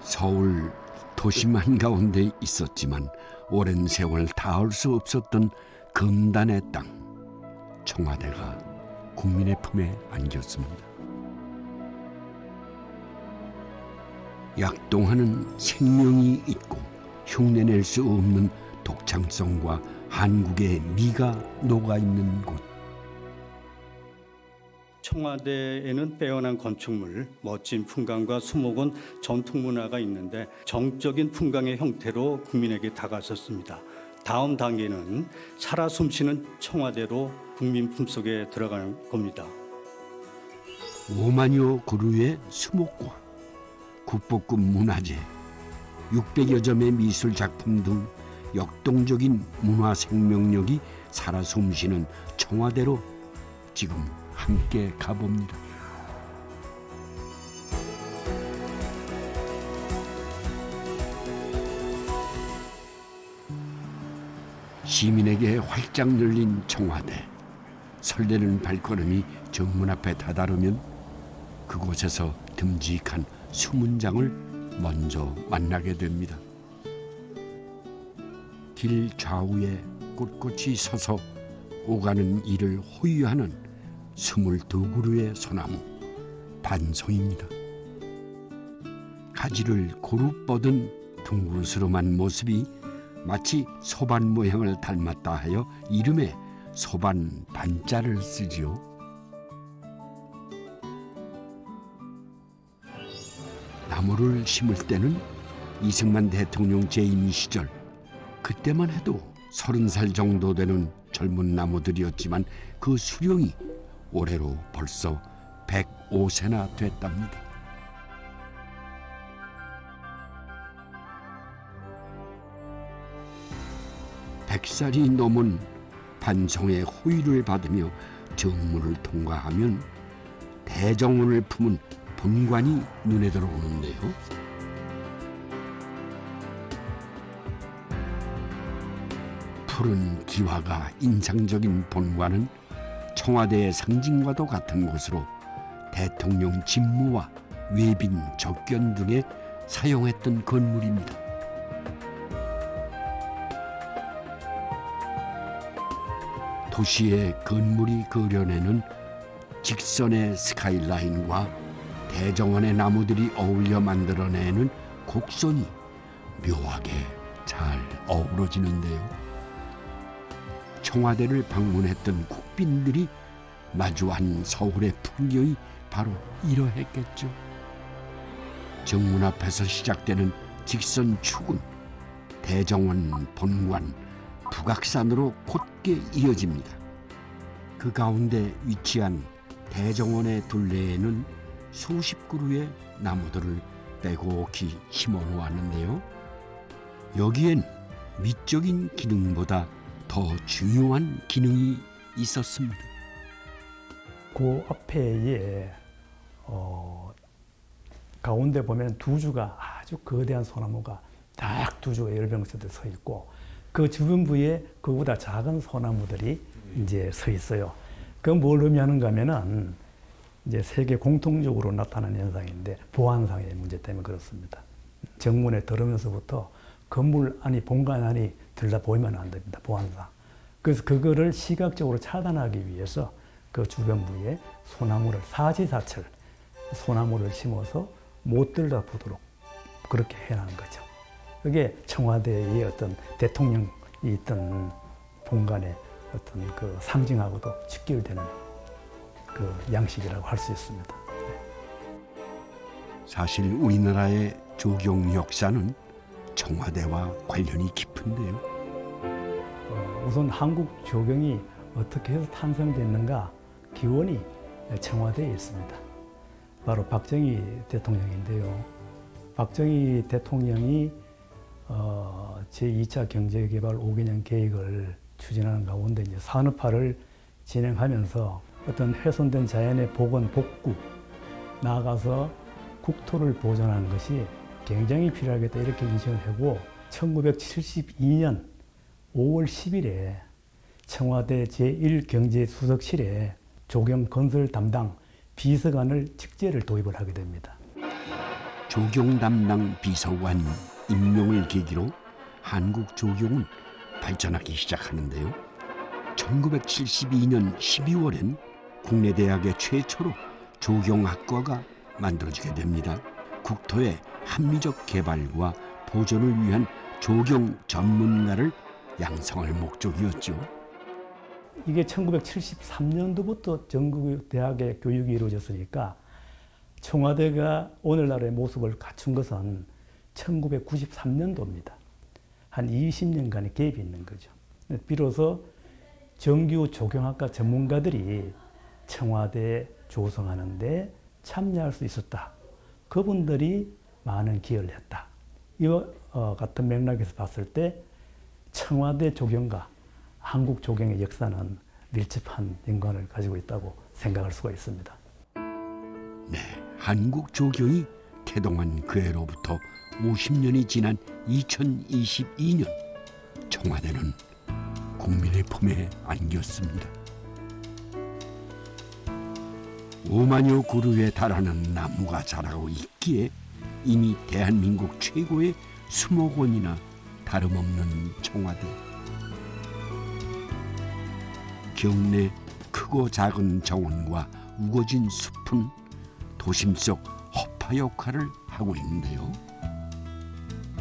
서울 도심 한가운데 있었지만 오랜 세월 닿을 수 없었던 금단의 땅. 청와대가 국민의 품에 안겼습니다. 약동하는 생명이 있고 흉내낼 수 없는 독창성과 한국의 미가 녹아있는 곳. 청와대에는 빼어난 건축물, 멋진 풍광과 수목원, 전통 문화가 있는데 정적인 풍광의 형태로 국민에게 다가섰습니다. 다음 단계는 살아 숨쉬는 청와대로 국민 품속에 들어가는 겁니다. 5만여 그루의 수목과 국보급 문화재, 600여 점의 미술 작품 등 역동적인 문화 생명력이 살아 숨쉬는 청와대로 지금 함께 가봅니다. 시민에게 활짝 열린 청와대. 설레는 발걸음이 정문 앞에 다다르면 그곳에서 듬직한 수문장을 먼저 만나게 됩니다. 길 좌우에 꼿꼿이 서서 오가는 이를 호위하는 22그루의 소나무 반송입니다. 가지를 고루 뻗은 둥그스름한 모습이 마치 소반 모양을 닮았다 하여 이름에 소반 반자를 쓰지요. 나무를 심을 때는 이승만 대통령 재임 시절, 그때만 해도 30살 정도 되는 젊은 나무들이었지만 그 수령이 올해로 벌써 105세나 됐답니다. 백살이 넘은 반송의 호의를 받으며 정문을 통과하면 대정원을 품은 본관이 눈에 들어오는데요. 푸른 기와가 인상적인 본관은 청와대의 상징과도 같은 곳으로 대통령 직무와 외빈 접견 등에 사용했던 건물입니다. 도시의 건물이 그려내는 직선의 스카이라인과 대정원의 나무들이 어울려 만들어내는 곡선이 묘하게 잘 어우러지는데요. 청와대를 방문했던 국빈들이 마주한 서울의 풍경이 바로 이러했겠죠. 정문 앞에서 시작되는 직선 축은 대정원 본관 북악산으로 곧게 이어집니다. 그 가운데 위치한 대정원의 둘레에는 수십 그루의 나무들을 빼곡히 심어 놓았는데요. 여기엔 미적인 기능보다 더 중요한 기능이 있었습니다. 그 앞에 가운데 보면 두 주가 아주 거대한 소나무가 딱 두 주가 열병서에 서 있고 그 주변 부위에 그보다 작은 소나무들이 이제 서 있어요. 그 뭘 의미하는가 하면은 이제 세계 공통적으로 나타나는 현상인데 보안상의 문제 때문에 그렇습니다. 정문에 들어오면서부터 건물 안이 본관 안이 들다 보이면 안 됩니다. 보안상. 그래서 그거를 시각적으로 차단하기 위해서 그 주변 부위에 소나무를 사지사철 소나무를 심어서 못 들여다보도록 그렇게 해놓은 거죠. 그게 청와대의 어떤 대통령이 있던 본관의 어떤 그 상징하고도 직결되는 그 양식이라고 할 수 있습니다. 사실 우리나라의 조경 역사는 청와대와 관련이 깊은데요. 우선 한국 조경이 어떻게 해서 탄생됐는가? 기원이 청와대에 있습니다. 바로 박정희 대통령인데요. 박정희 대통령이 제2차 경제개발 5개년 계획을 추진하는 가운데 이제 산업화를 진행하면서 어떤 훼손된 자연의 복원, 복구, 나아가서 국토를 보존하는 것이 굉장히 필요하겠다 이렇게 인식을 하고 1972년 5월 10일에 청와대 제1경제수석실에 조경 건설 담당 비서관을 직제를 도입을 하게 됩니다. 조경 담당 비서관 임명을 계기로 한국 조경은 발전하기 시작하는데요. 1972년 12월엔 국내 대학의 최초로 조경학과가 만들어지게 됩니다. 국토의 합리적 개발과 보존을 위한 조경 전문가를 양성할 목적이었죠. 이게 1973년도부터 전국 대학의 교육이 이루어졌으니까 청와대가 오늘날의 모습을 갖춘 것은 1993년도입니다. 한 20년간의 갭이 있는 거죠. 비로소 정규 조경학과 전문가들이 청와대에 조성하는 데 참여할 수 있었다. 그분들이 많은 기여를 했다. 이와 같은 맥락에서 봤을 때 청와대 조경과 한국 조경의 역사는 밀접한 연관을 가지고 있다고 생각할 수가 있습니다. 네, 한국 조경이 태동한 그 해로부터 50년이 지난 2022년 청와대는 국민의 품에 안겼습니다. 5만여 그루에 달하는 나무가 자라고 있기에 이미 대한민국 최고의 수목원이나 다름없는 청와대. 경내 크고 작은 정원과 우거진 숲은 도심 속 허파 역할을 하고 있는데요.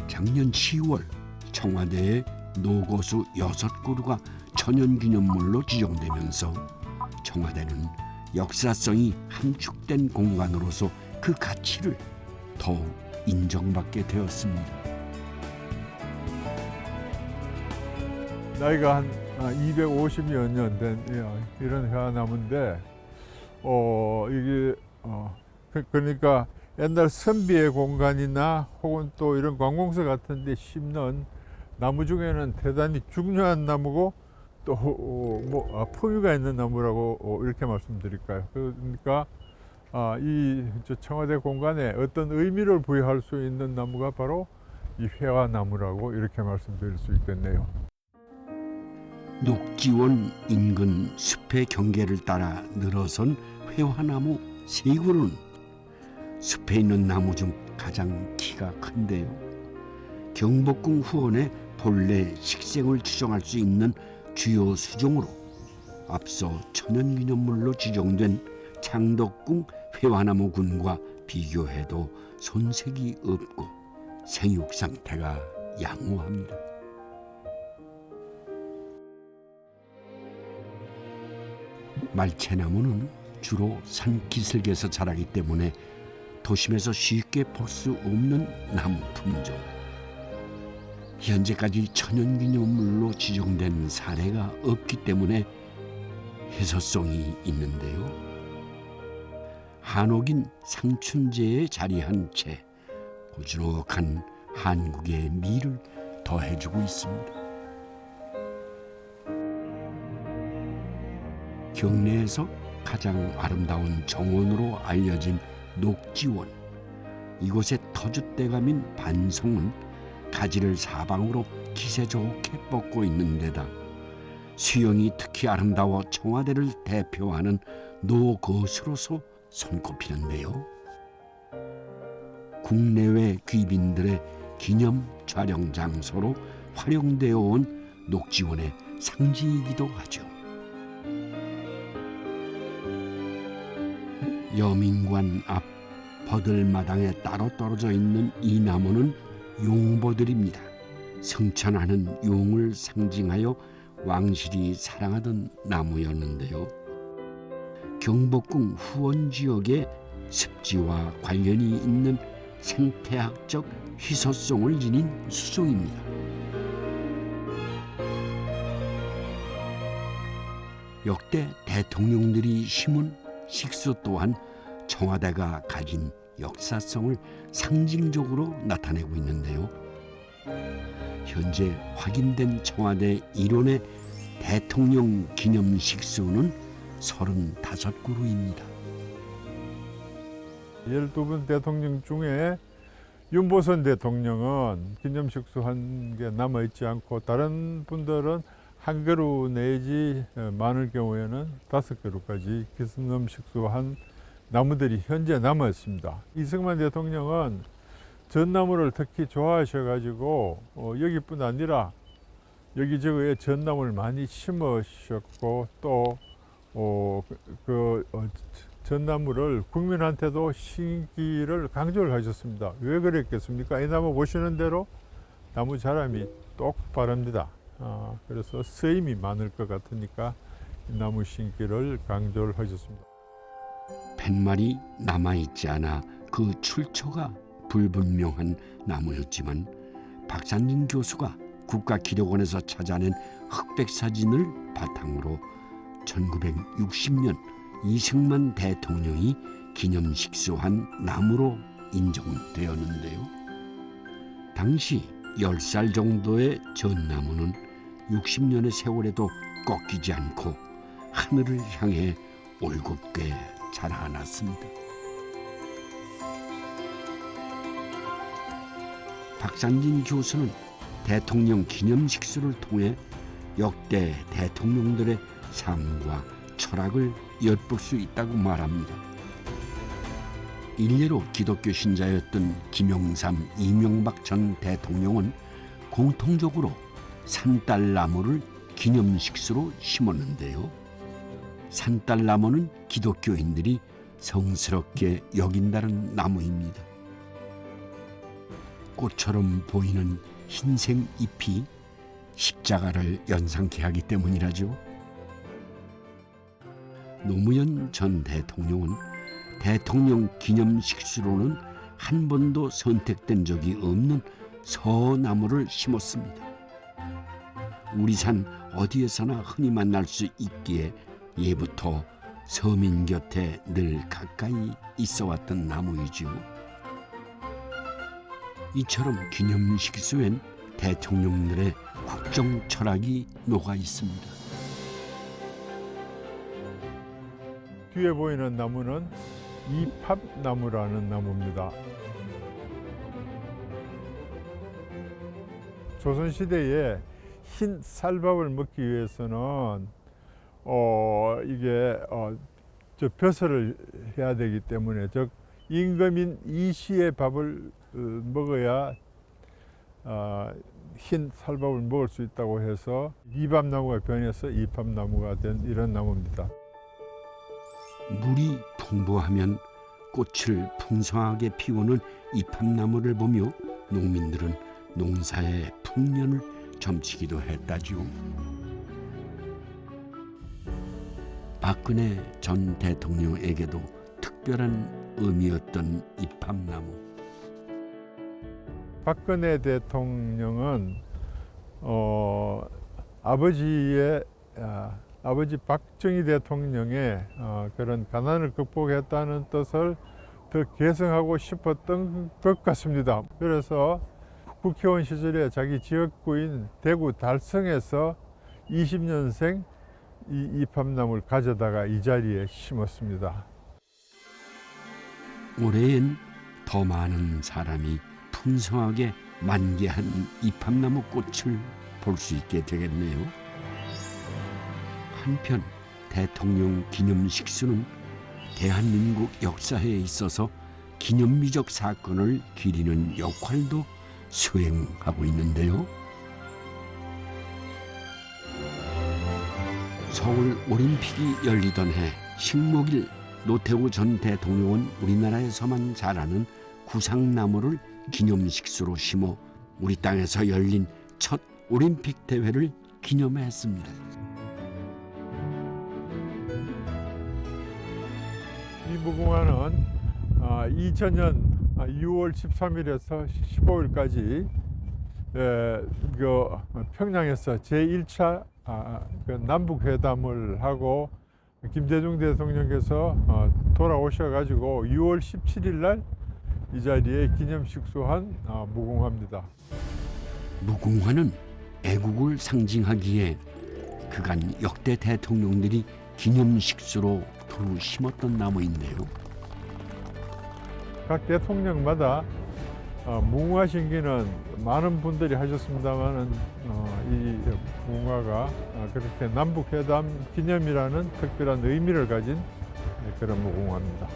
작년 10월 청와대의 노고수 6그루가 천연기념물로 지정되면서 청와대는 역사성이 함축된 공간으로서 그 가치를 더욱 인정받게 되었습니다. 나이가 한 250여 년 된 이런 회화나무인데 이게 그러니까 옛날 선비의 공간이나 혹은 또 이런 관공서 같은 데 심는 나무 중에는 대단히 중요한 나무고 또 품위가 있는 나무라고 이렇게 말씀드릴까요? 그러니까 이 청와대 공간에 어떤 의미를 부여할 수 있는 나무가 바로 이 회화나무라고 이렇게 말씀드릴 수 있겠네요. 녹지원 인근 숲의 경계를 따라 늘어선 회화나무 3그루는 숲에 있는 나무 중 가장 키가 큰데요. 경복궁 후원의 본래 식생을 추정할 수 있는 주요 수종으로 앞서 천연기념물로 지정된 창덕궁 회화나무군과 비교해도 손색이 없고 생육 상태가 양호합니다. 말채나무는 주로 산기슭에서 자라기 때문에 도심에서 쉽게 볼 수 없는 나무 품종. 현재까지 천연기념물로 지정된 사례가 없기 때문에 해소성이 있는데요. 한옥인 상춘제에 자리한 채 고즈넉한 한국의 미를 더해주고 있습니다. 경내에서 가장 아름다운 정원으로 알려진 녹지원. 이곳의 터줏대감인 반송은 가지를 사방으로 기세 좋게 뻗고 있는 데다 수영이 특히 아름다워 청와대를 대표하는 노거수로서 손꼽히는데요. 국내외 귀빈들의 기념 촬영 장소로 활용되어 온 녹지원의 상징이기도 하죠. 여민관 앞 버들마당에 따로 떨어져 있는 이 나무는 용보들입니다. 승천하는 용을 상징하여 왕실이 사랑하던 나무였는데요. 경복궁 후원 지역의 습지와 관련이 있는 생태학적 희소성을 지닌 수종입니다. 역대 대통령들이 심은 식수 또한 청와대가 가진 역사성을 상징적으로 나타내고 있는데요. 현재 확인된 청와대 일원의 대통령 기념식 수는 35그루입니다. 12분 대통령 중에 윤보선 대통령은 기념식 수 한 개 남아있지 않고 다른 분들은 한 그루 내지 많을 경우에는 5그루까지 기념식 수 한 나무들이 현재 남아 있습니다. 이승만 대통령은 전나무를 특히 좋아하셔가지고 여기뿐 아니라 여기저기에 전나무를 많이 심으셨고 또 전나무를 국민한테도 심기를 강조를 하셨습니다. 왜 그랬겠습니까? 이 나무 보시는 대로 나무 자람이 똑바릅니다. 그래서 쓰임이 많을 것 같으니까 이 나무 심기를 강조를 하셨습니다. 팻말이 남아있지 않아 그 출처가 불분명한 나무였지만 박산진 교수가 국가기록원에서 찾아낸 흑백 사진을 바탕으로 1960년 이승만 대통령이 기념식수한 나무로 인정되었는데요. 당시 10살 정도의 전나무는 60년의 세월에도 꺾이지 않고 하늘을 향해 올곧게 자라났습니다. 박산진 교수는 대통령 기념식수를 통해 역대 대통령들의 삶과 철학을 엿볼 수 있다고 말합니다. 일례로 기독교 신자였던 김영삼, 이명박 전 대통령은 공통적으로 산딸나무를 기념식수로 심었는데요. 산딸나무는 기독교인들이 성스럽게 여긴다는 나무입니다. 꽃처럼 보이는 흰색 잎이 십자가를 연상케 하기 때문이라죠. 노무현 전 대통령은 대통령 기념식수로는 한 번도 선택된 적이 없는 서나무를 심었습니다. 우리 산 어디에서나 흔히 만날 수 있기에 예부터 서민 곁에 늘 가까이 있어왔던 나무이지요. 이처럼 기념식수엔 대통령들의 국정 철학이 녹아 있습니다. 뒤에 보이는 나무는 이팝나무라는 나무입니다. 조선시대에 흰 쌀밥을 먹기 위해서는 저 벼슬을 해야 되기 때문에 즉 임금인 이씨의 밥을 먹어야 흰 쌀밥을 먹을 수 있다고 해서 이밥나무가 변해서 이팝나무가 된 이런 나무입니다. 물이 풍부하면 꽃을 풍성하게 피우는 이팝나무를 보며 농민들은 농사의 풍년을 점치기도 했다지요. 박근혜 전 대통령에게도 특별한 의미였던 이팝나무. 박근혜 대통령은 아버지 박정희 대통령의 그런 가난을 극복했다는 뜻을 더 계승하고 싶었던 것 같습니다. 그래서 국회의원 시절에 자기 지역구인 대구 달성에서 20년생 이 이팝나무를 가져다가 이 자리에 심었습니다. 올해엔 더 많은 사람이 풍성하게 만개한 이팝나무 꽃을 볼 수 있게 되겠네요. 한편 대통령 기념식수는 대한민국 역사에 있어서 기념비적 사건을 기리는 역할도 수행하고 있는데요. 서울 올림픽이 열리던 해 식목일 노태우 전 대통령은 우리나라에서만 자라는 구상나무를 기념식수로 심어 우리 땅에서 열린 첫 올림픽 대회를 기념했습니다. 이 무궁화는 2000년 6월 13일에서 15일까지 평양에서 제1차 남북회담을 하고 김대중 대통령께서 돌아오셔가지고 6월 17일 날 이 자리에 기념식수한 무궁화입니다. 무궁화는 애국을 상징하기에 그간 역대 대통령들이 기념식수로 두루 심었던 나무인데요. 각 대통령마다 무궁화 심기는 많은 분들이 하셨습니다만은 이 무궁화가 그렇게 남북회담 기념이라는 특별한 의미를 가진 그런 무궁화입니다.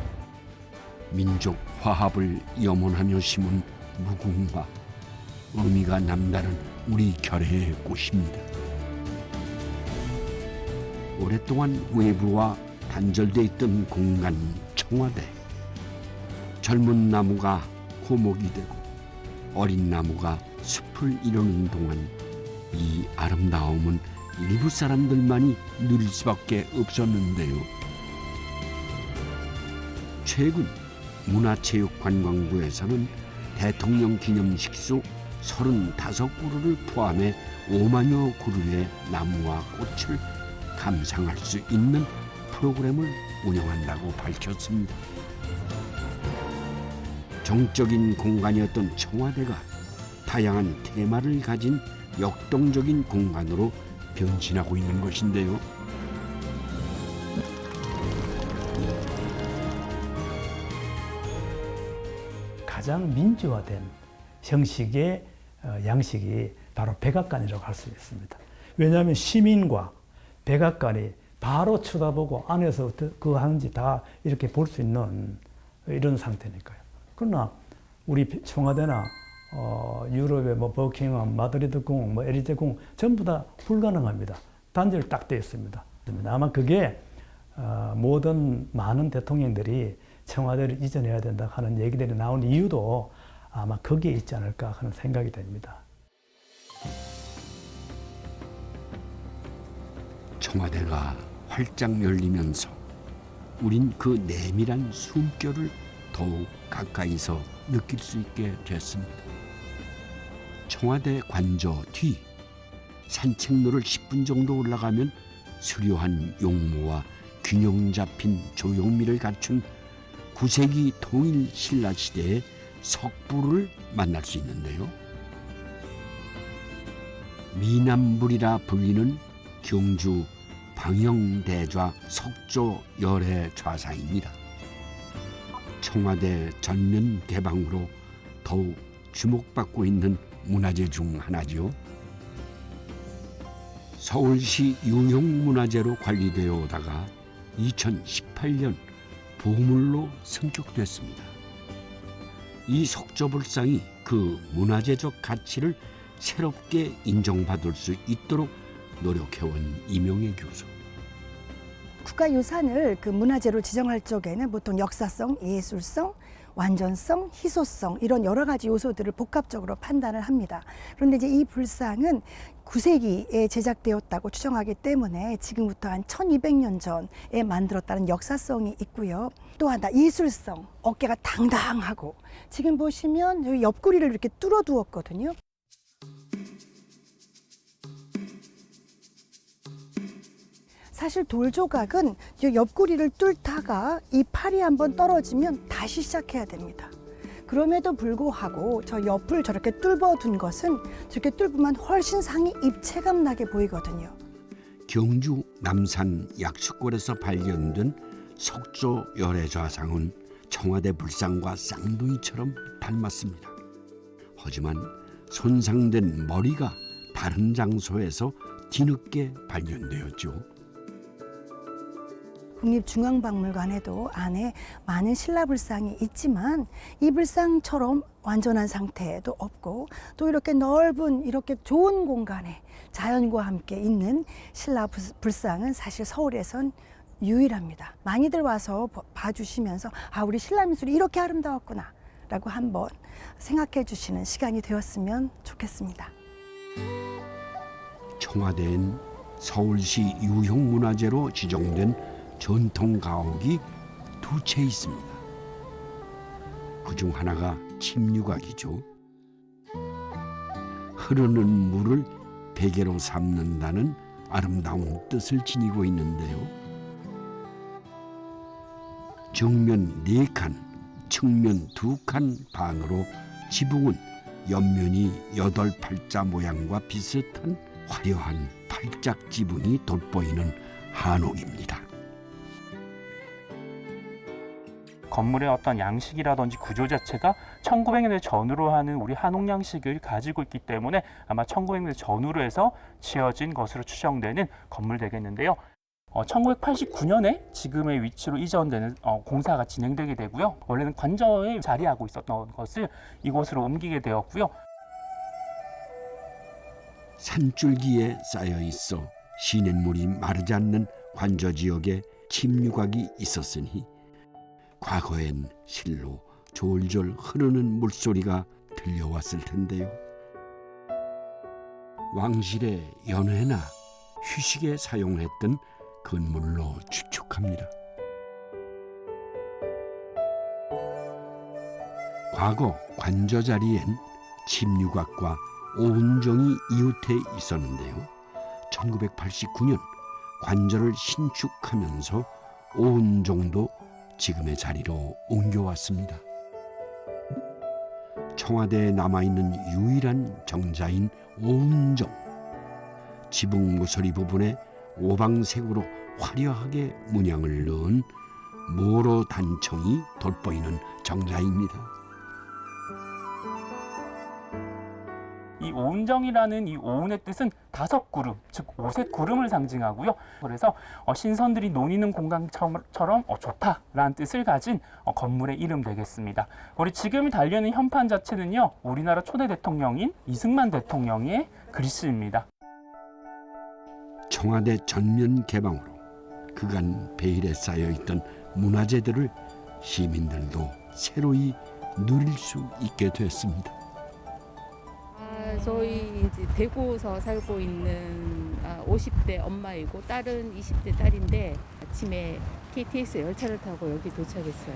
민족 화합을 염원하며 심은 무궁화, 의미가 남다른 우리 결의의 꽃입니다. 오랫동안 외부와 단절돼 있던 공간 청와대. 젊은 나무가 호목이 되고 어린 나무가 숲을 이루는 동안 이 아름다움은 일부 사람들만이 누릴 수밖에 없었는데요. 최근 문화체육관광부에서는 대통령 기념식수 35그루를 포함해 5만여 그루의 나무와 꽃을 감상할 수 있는 프로그램을 운영한다고 밝혔습니다. 정적인 공간이었던 청와대가 다양한 테마를 가진 역동적인 공간으로 변신하고 있는 것인데요. 가장 민주화된 형식의 양식이 바로 백악관이라고 할 수 있습니다. 왜냐하면 시민과 백악관이 바로 쳐다보고 안에서 그 하는지 다 이렇게 볼 수 있는 이런 상태니까요. 그러나 우리 청와대나 유럽의 뭐 버킹엄, 마드리드 궁, 뭐 에리제 궁 전부 다 불가능합니다. 단절 딱 되어 있습니다. 아마 그게 모든 많은 대통령들이 청와대를 이전해야 된다 하는 얘기들이 나온 이유도 아마 거기에 있지 않을까 하는 생각이 됩니다. 청와대가 활짝 열리면서 우린 그 내밀한 숨결을 더욱 가까이서 느낄 수 있게 됐습니다. 청와대 관저 뒤 산책로를 10분 정도 올라가면 수려한 용모와 균형 잡힌 조형미를 갖춘 9세기 통일 신라 시대의 석불을 만날 수 있는데요. 미남불이라 불리는 경주 방영대좌 석조 열애 좌상입니다. 청와대 전면 개방으로 더욱 주목받고 있는 문화재 중 하나지요. 서울시 유형문화재로 관리되어 오다가 2018년 보물로 승격됐습니다. 이 석조불상이 그 문화재적 가치를 새롭게 인정받을 수 있도록 노력해온 이명애 교수. 국가유산을 그 문화재로 지정할 적에는 보통 역사성, 예술성, 완전성, 희소성 이런 여러 가지 요소들을 복합적으로 판단을 합니다. 그런데 이제 이 불상은 9세기에 제작되었다고 추정하기 때문에 지금부터 한 1200년 전에 만들었다는 역사성이 있고요. 또 하나 예술성, 어깨가 당당하고 지금 보시면 여기 옆구리를 이렇게 뚫어두었거든요. 사실 돌조각은 옆구리를 뚫다가 이 팔이 한번 떨어지면 다시 시작해야 됩니다. 그럼에도 불구하고 저 옆을 저렇게 뚫어둔 것은 저렇게 뚫으면 훨씬 상이 입체감 나게 보이거든요. 경주 남산 약수골에서 발견된 석조 열애 좌상은 청와대 불상과 쌍둥이처럼 닮았습니다. 하지만 손상된 머리가 다른 장소에서 뒤늦게 발견되었죠. 국립중앙박물관에도 안에 많은 신라불상이 있지만 이 불상처럼 완전한 상태도 없고 또 이렇게 넓은 이렇게 좋은 공간에 자연과 함께 있는 신라불상은 사실 서울에선 유일합니다. 많이들 와서 봐주시면서 아, 우리 신라미술이 이렇게 아름다웠구나 라고 한번 생각해 주시는 시간이 되었으면 좋겠습니다. 청와대엔 서울시 유형문화재로 지정된 전통 가옥이 2채 있습니다. 그중 하나가 침류각이죠. 흐르는 물을 베개로 삼는다는 아름다운 뜻을 지니고 있는데요. 정면 4칸, 측면 2칸 방으로 지붕은 옆면이 8팔자 모양과 비슷한 화려한 팔짝 지붕이 돋보이는 한옥입니다. 건물의 어떤 양식이라든지 구조 자체가 1900년대 전후로 하는 우리 한옥 양식을 가지고 있기 때문에 아마 1900년대 전후로 해서 지어진 것으로 추정되는 건물 되겠는데요. 1989년에 지금의 위치로 이전되는 공사가 진행되게 되고요. 원래는 관저에 자리하고 있었던 것을 이곳으로 옮기게 되었고요. 산줄기에 쌓여 있어 시냇물이 마르지 않는 관저 지역에 침류각이 있었으니 과거엔 실로 졸졸 흐르는 물소리가 들려왔을 텐데요. 왕실의 연회나 휴식에 사용했던 건물로 추측합니다. 과거 관저 자리엔 침류각과 오은정이 이웃해 있었는데요. 1989년 관저를 신축하면서 오은정도 지금의 자리로 옮겨왔습니다. 청와대에 남아있는 유일한 정자인 오은정. 지붕 모서리 부분에 오방색으로 화려하게 문양을 넣은 모로 단청이 돋보이는 정자입니다. 이 오은정이라는 이 오은의 뜻은 5구름, 즉 오색 구름을 상징하고요. 그래서 신선들이 논의는 공간처럼 좋다라는 뜻을 가진 건물의 이름 되겠습니다. 우리 지금 달려있는 현판 자체는요, 우리나라 초대 대통령인 이승만 대통령의 글씨입니다. 청와대 전면 개방으로 그간 베일에 쌓여있던 문화재들을 시민들도 새로이 누릴 수 있게 됐습니다. 저희 이제 대구에서 살고 있는 50대 엄마이고 딸은 20대 딸인데 아침에 KTX 열차를 타고 여기 도착했어요.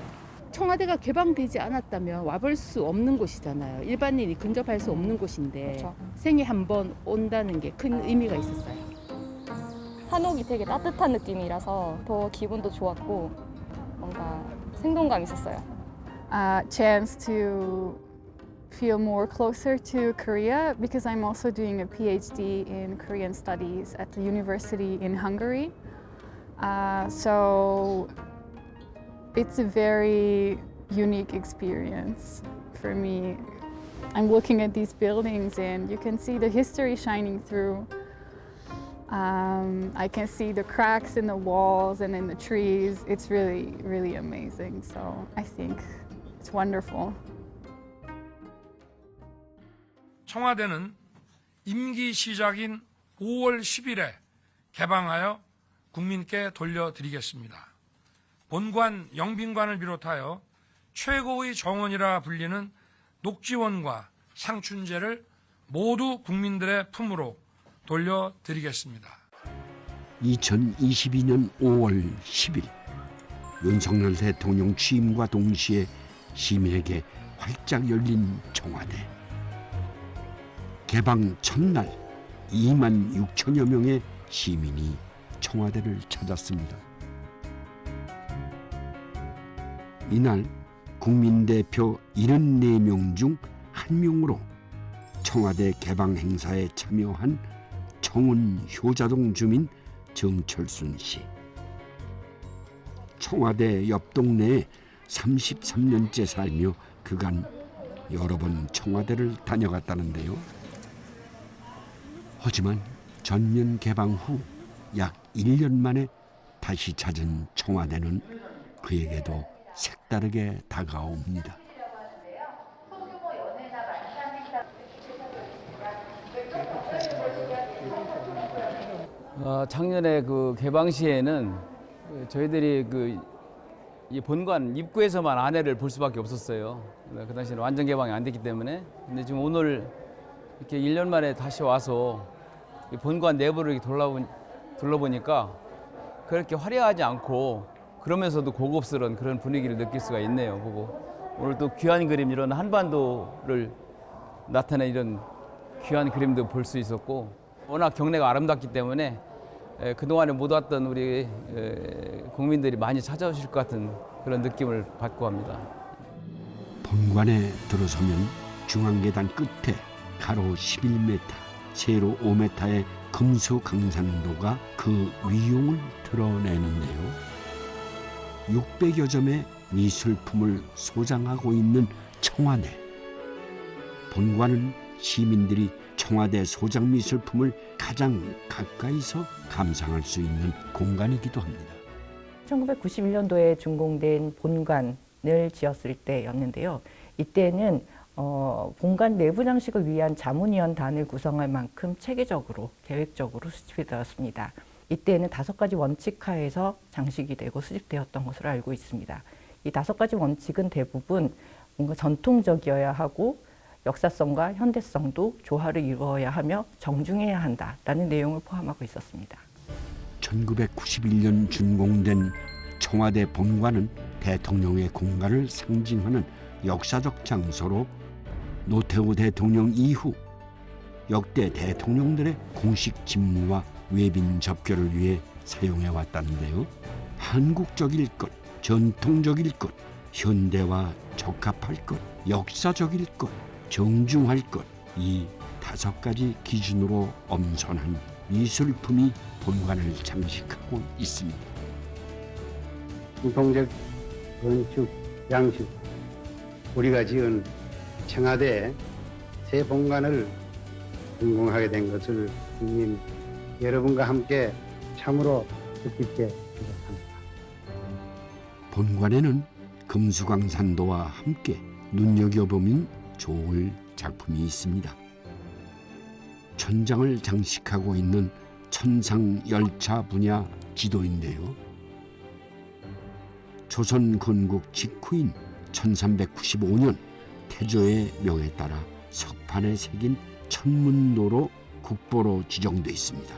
청와대가 개방되지 않았다면 와볼 수 없는 곳이잖아요. 일반인이 근접할 수 없는 곳인데 그렇죠. 생애 한 번 온다는 게 큰 의미가 있었어요. 한옥이 되게 따뜻한 느낌이라서 더 기분도 좋았고 뭔가 생동감 있었어요. Chance to feel more closer to Korea because I'm also doing a PhD in Korean studies at the university in Hungary. So it's a very unique experience for me. I'm looking at these buildings and you can see the history shining through. I can see the cracks in the walls and in the trees. It's really, really amazing. So I think it's wonderful. 청와대는 임기 시작인 5월 10일에 개방하여 국민께 돌려드리겠습니다. 본관 영빈관을 비롯하여 최고의 정원이라 불리는 녹지원과 상춘제를 모두 국민들의 품으로 돌려드리겠습니다. 2022년 5월 10일 윤석열 대통령 취임과 동시에 시민에게 활짝 열린 청와대. 개방 첫날 2만 6천여 명의 시민이 청와대를 찾았습니다. 이날 국민대표 74명 중 1명으로 청와대 개방 행사에 참여한 청운 효자동 주민 정철순 씨. 청와대 옆 동네에 33년째 살며 그간 여러 번 청와대를 다녀갔다는데요. 하지만 전면 개방 후 약 1년 만에 다시 찾은 청와대는 그에게도 색다르게 다가옵니다. 작년에 그 개방 시에는 저희들이 이 본관 입구에서만 안에를 볼 수밖에 없었어요. 그 당시에는 완전 개방이 안 됐기 때문에. 근데 지금 오늘 이렇게 1년 만에 다시 와서 이 본관 내부를 이렇게 둘러보니까 그렇게 화려하지 않고 그러면서도 고급스러운 그런 분위기를 느낄 수가 있네요. 보고 오늘 또 귀한 그림, 이런 한반도를 나타낸 이런 귀한 그림도 볼 수 있었고, 워낙 경내가 아름답기 때문에 그동안에 못 왔던 우리 국민들이 많이 찾아오실 것 같은 그런 느낌을 받고 합니다. 본관에 들어서면 중앙계단 끝에 가로 11m, 세로 5m의 금수 강산도가 그 위용을 드러내는데요. 600여 점의 미술품을 소장하고 있는 청와대. 본관은 시민들이 청와대 소장 미술품을 가장 가까이서 감상할 수 있는 공간이기도 합니다. 1991년도에 준공된 본관을 지었을 때였는데요. 이때는 본관 내부 장식을 위한 자문위원단을 구성할 만큼 체계적으로 계획적으로 수집이 되었습니다. 이때는 5가지 원칙하에서 장식이 되고 수집되었던 것으로 알고 있습니다. 이 5가지 원칙은 대부분 뭔가 전통적이어야 하고 역사성과 현대성도 조화를 이루어야 하며 정중해야 한다라는 내용을 포함하고 있었습니다. 1991년 준공된 청와대 본관은 대통령의 공간을 상징하는 역사적 장소로 노태우 대통령 이후 역대 대통령들의 공식 직무와 외빈 접견을 위해 사용해 왔다는데요. 한국적일 것, 전통적일 것, 현대와 적합할 것, 역사적일 것, 정중할 것, 이 5가지 기준으로 엄선한 미술품이 본관을 장식하고 있습니다. 전통적 건축 양식, 우리가 지은 청와대 새 본관을 준공하게 된 것을 국민 여러분과 함께 참으로 뜻깊게 생각합니다. 본관에는 금수강산도와 함께 눈여겨보면 좋을 작품이 있습니다. 천장을 장식하고 있는 천상열차 분야 지도인데요. 조선 건국 직후인 1395년 태조의 명에 따라 석판에 새긴 천문도로 국보로 지정돼 있습니다.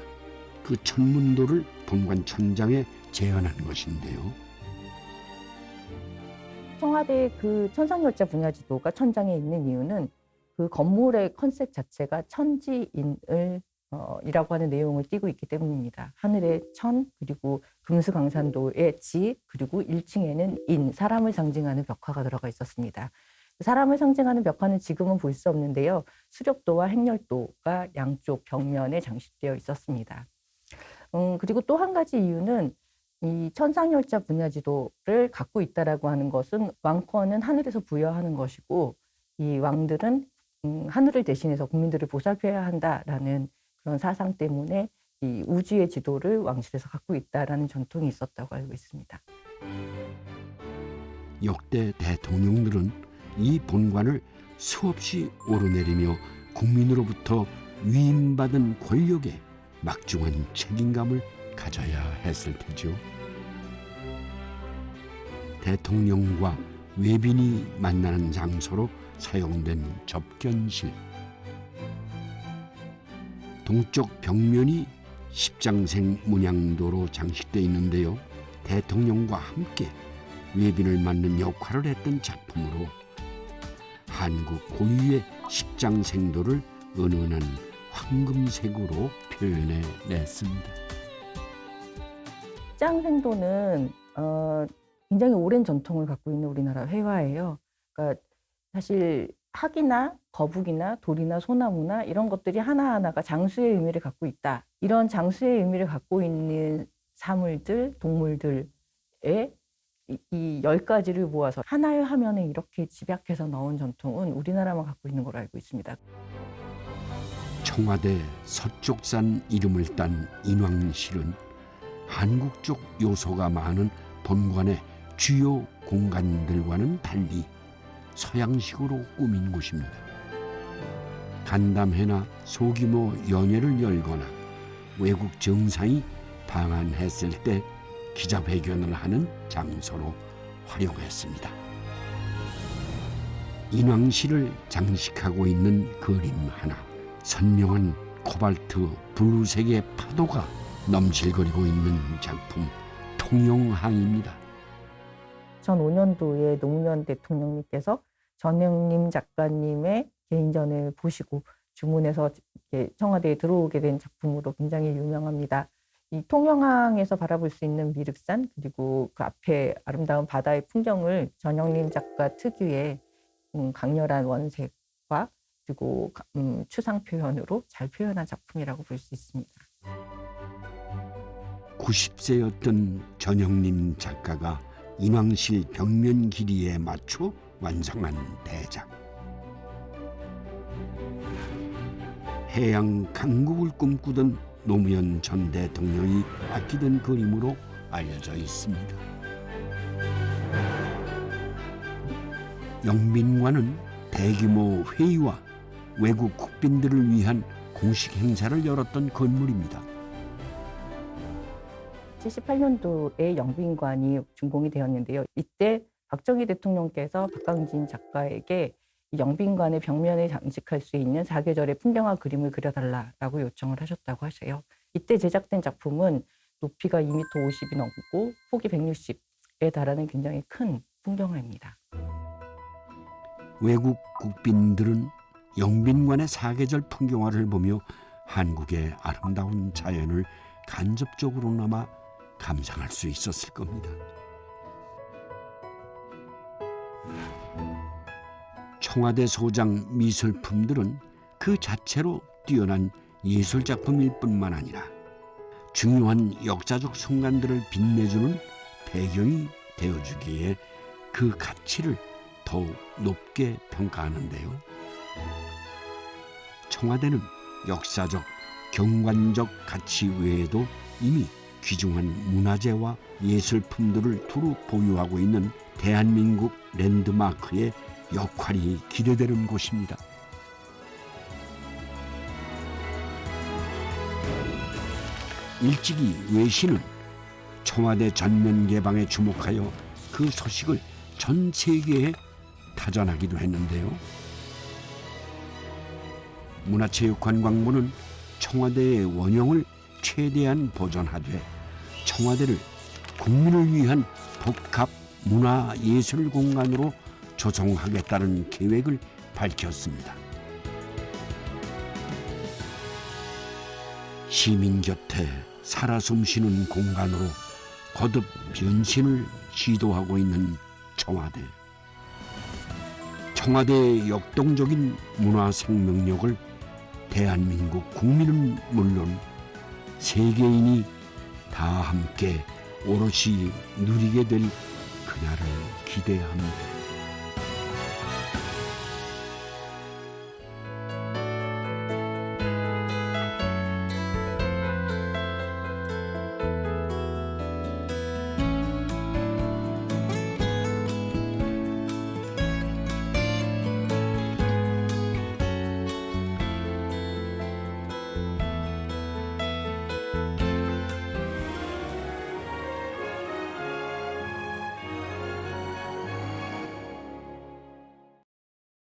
그 천문도를 본관 천장에 재현한 것인데요. 청와대 그 천상열차 분야지도가 천장에 있는 이유는 그 건물의 컨셉 자체가 천지인을 이라고 하는 내용을 띠고 있기 때문입니다. 하늘의 천, 그리고 금수강산도의 지, 그리고 1층에는 인, 사람을 상징하는 벽화가 들어가 있었습니다. 사람을 상징하는 벽화는 지금은 볼 수 없는데요. 수렵도와 행렬도가 양쪽 벽면에 장식되어 있었습니다. 그리고 또 한 가지 이유는 이 천상열차 분야지도를 갖고 있다라고 하는 것은 왕권은 하늘에서 부여하는 것이고 이 왕들은 하늘을 대신해서 국민들을 보살펴야 한다라는 그런 사상 때문에 이 우주의 지도를 왕실에서 갖고 있다라는 전통이 있었다고 알고 있습니다. 역대 대통령들은 이 본관을 수없이 오르내리며 국민으로부터 위임받은 권력에 막중한 책임감을 가져야 했을 테죠. 대통령과 외빈이 만나는 장소로 사용된 접견실. 동쪽 벽면이 십장생 문양도로 장식되어 있는데요. 대통령과 함께 외빈을 맡는 역할을 했던 작품으로 한국 고유의 십장생도를 은은한 황금색으로 표현해 냈습니다. 십장생도는 굉장히 오랜 전통을 갖고 있는 우리나라 회화예요. 그러니까 사실 학이나 거북이나 돌이나 소나무나 이런 것들이 하나하나가 장수의 의미를 갖고 있다. 이런 장수의 의미를 갖고 있는 사물들, 동물들의 이 10가지를 모아서 하나의 화면에 이렇게 집약해서 넣은 전통은 우리나라만 갖고 있는 걸로 알고 있습니다. 청와대 서쪽산 이름을 딴 인왕실은 한국적 요소가 많은 본관의 주요 공간들과는 달리 서양식으로 꾸민 곳입니다. 간담회나 소규모 연회를 열거나 외국 정상이 방한했을 때 기자회견을 하는 장소로 활용했습니다. 인왕실을 장식하고 있는 그림 하나, 선명한 코발트 블루색의 파도가 넘실거리고 있는 작품 통영항입니다. 2005년도에 노무현 대통령님께서 전영림 작가님의 개인전을 보시고 주문해서 청와대에 들어오게 된 작품으로 굉장히 유명합니다. 이 통영항에서 바라볼 수 있는 미륵산 그리고 그 앞에 아름다운 바다의 풍경을 전영림 작가 특유의 강렬한 원색과 그리고 추상 표현으로 잘 표현한 작품이라고 볼 수 있습니다. 90세였던 전영림 작가가 인왕실 벽면 길이에 맞춰 완성한 대작. 해양 강국을 꿈꾸던 노무현 전 대통령이 아끼던 그림으로 알려져 있습니다. 영빈관은 대규모 회의와 외국 국빈들을 위한 공식 행사를 열었던 건물입니다. 78년도에 영빈관이 준공이 되었는데요. 이때 박정희 대통령께서 박강진 작가에게 영빈관의 벽면에 장식할 수 있는 사계절의 풍경화 그림을 그려달라고 요청을 하셨다고 하세요. 이때 제작된 작품은 높이가 2m 50이 넘고 폭이 160에 달하는 굉장히 큰 풍경화입니다. 외국 국빈들은 영빈관의 사계절 풍경화를 보며 한국의 아름다운 자연을 간접적으로나마 감상할 수 있었을 겁니다. 청와대 소장 미술품들은 그 자체로 뛰어난 예술작품일 뿐만 아니라 중요한 역사적 순간들을 빛내주는 배경이 되어주기에 그 가치를 더욱 높게 평가하는데요. 청와대는 역사적, 경관적 가치 외에도 이미 귀중한 문화재와 예술품들을 두루 보유하고 있는 대한민국 랜드마크의 역할이 기대되는 곳입니다. 일찍이 외신은 청와대 전면 개방에 주목하여 그 소식을 전 세계에 타전하기도 했는데요. 문화체육관광부는 청와대의 원형을 최대한 보존하되 청와대를 국민을 위한 복합 문화예술 공간으로 조성하겠다는 계획을 밝혔습니다. 시민 곁에 살아 숨쉬는 공간으로 거듭 변신을 시도하고 있는 청와대. 청와대의 역동적인 문화 생명력을 대한민국 국민은 물론 세계인이 다 함께 오롯이 누리게 될 그날을 기대합니다.